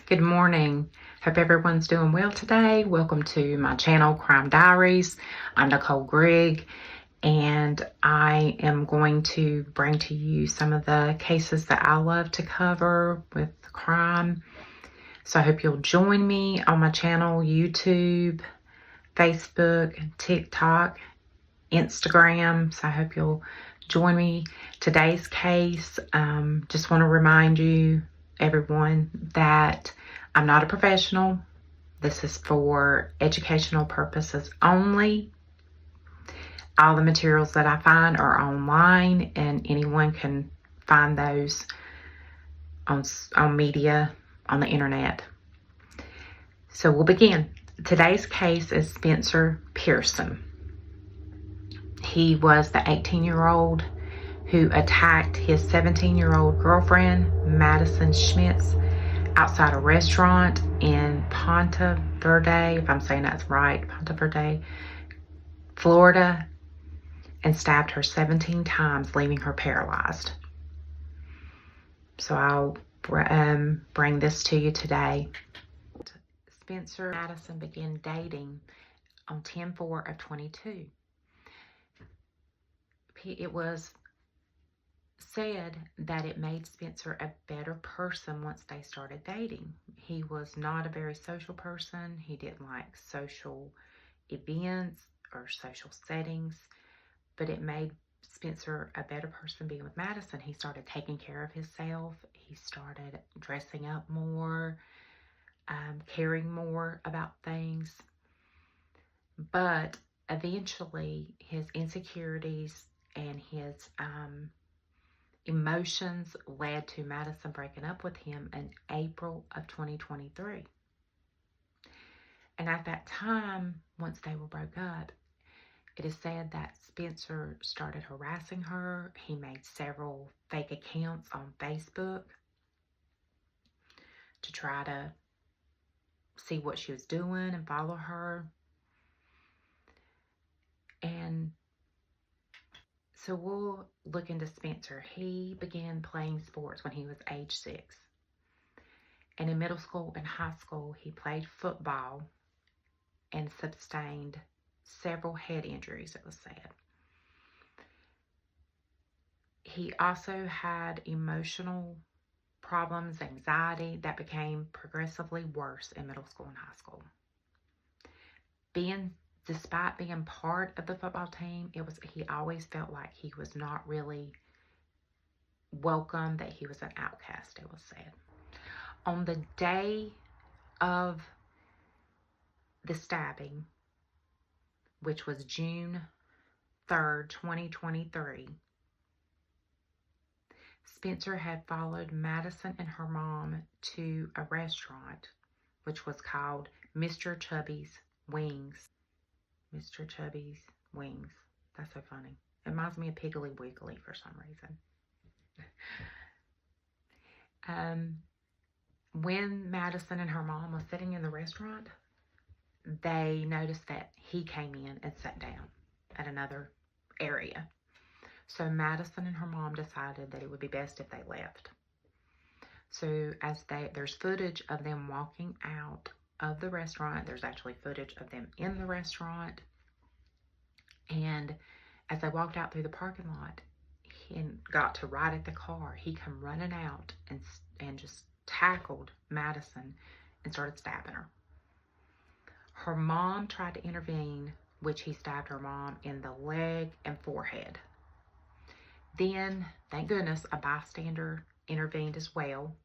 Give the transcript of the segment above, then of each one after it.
Good morning. Hope everyone's doing well today. Welcome to my channel, Crime Diaries. I'm Nicole Grigg, and I am going to bring to you some of the cases that I love to cover with crime. So I hope you'll join me on my channel, YouTube, Facebook, TikTok, Instagram. So I hope you'll join me. Today's case, just want to remind you, everyone, that I'm not a professional. This is for educational purposes only. All the materials that I find are online, and anyone can find those on media on the internet. So we'll begin. Today's case is Spencer Pearson. He was the 18-year-old who attacked his 17-year-old girlfriend, Madison Schmitz, outside a restaurant in Ponte Verde, if I'm saying that's right, Ponte Verde, Florida, and stabbed her 17 times, leaving her paralyzed. So I'll bring this to you today. Spencer and Madison began dating on 10/4 of 22. It was said that it made Spencer a better person once they started dating. He was not a very social person. He didn't like social events or social settings, but it made Spencer a better person being with Madison. He started taking care of himself. He started dressing up more, caring more about things. But eventually his insecurities and his emotions led to Madison breaking up with him in April of 2023. And at that time, once they were broke up, it is said that Spencer started harassing her. He made several fake accounts on Facebook to try to see what she was doing and follow her. And so we'll look into Spencer. He began playing sports when he was age 6. And in middle school and high school, he played football and sustained several head injuries, it was said. He also had emotional problems, anxiety that became progressively worse in middle school and high school. Despite being part of the football team, he always felt like he was not really welcome, that he was an outcast, it was said. On the day of the stabbing, which was June 3rd, 2023, Spencer had followed Madison and her mom to a restaurant, which was called Mr. Chubby's Wings. Mr. Chubby's Wings. That's so funny. It reminds me of Piggly Wiggly for some reason. When Madison and her mom was sitting in the restaurant, they noticed that he came in and sat down at another area. So Madison and her mom decided that it would be best if they left. So there's footage of them walking out of the restaurant. There's actually footage of them in the restaurant. And as they walked out through the parking lot and got to right at the car, he come running out and just tackled Madison and started stabbing her. Her mom tried to intervene, which he stabbed her mom in the leg and forehead. Then, thank goodness, a bystander intervened as well,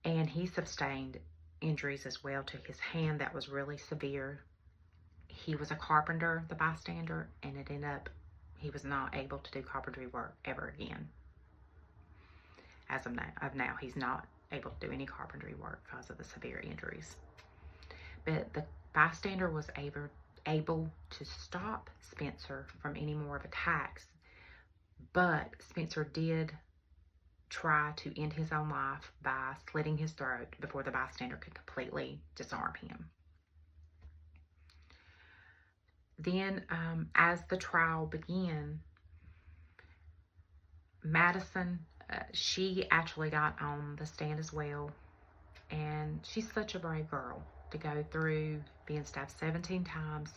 and he sustained injuries as well to his hand that was really severe. He was a carpenter, the bystander, and it ended up he was not able to do carpentry work ever again. As of now, he's not able to do any carpentry work because of the severe injuries. But the bystander was able to stop Spencer from any more of attacks. But Spencer did try to end his own life by slitting his throat before the bystander could completely disarm him. Then, as the trial began, Madison, she actually got on the stand as well. And she's such a brave girl to go through being stabbed 17 times,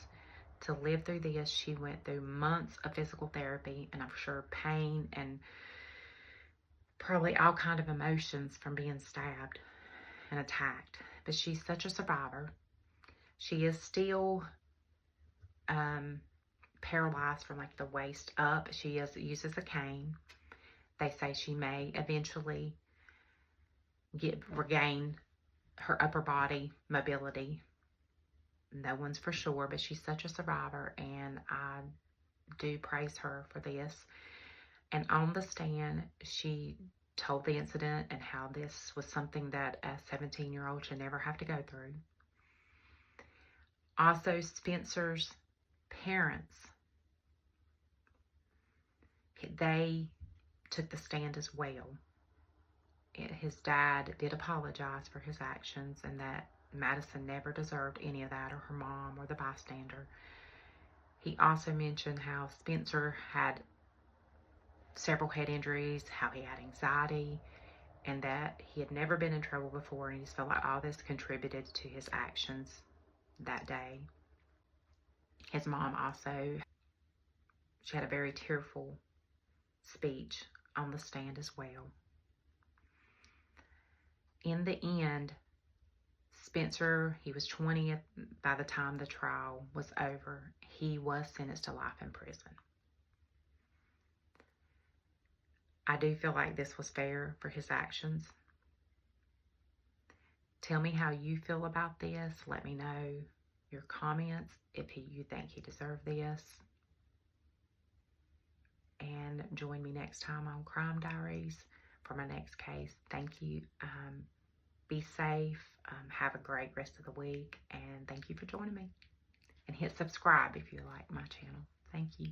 to live through this. She went through months of physical therapy, and I'm sure pain and probably all kind of emotions from being stabbed and attacked. But she's such a survivor. She is still paralyzed from like the waist up. She uses a cane. They say she may eventually regain her upper body mobility. No one's for sure, but she's such a survivor, and I do praise her for this. And on the stand, she told the incident and how this was something that a 17-year-old should never have to go through. Also, Spencer's parents, they took the stand as well. His dad did apologize for his actions, and that Madison never deserved any of that, or her mom, or the bystander. He also mentioned how Spencer had several head injuries, how he had anxiety, and that he had never been in trouble before, and he just felt like all this contributed to his actions that day. His mom also, she had a very tearful speech on the stand as well. In the end, Spencer, he was 20 by the time the trial was over. He was sentenced to life in prison. I do feel like this was fair for his actions. Tell me how you feel about this. Let me know your comments if you think he deserved this. And join me next time on Crime Diaries for my next case. Thank you. Be safe. Have a great rest of the week. And thank you for joining me. And hit subscribe if you like my channel. Thank you.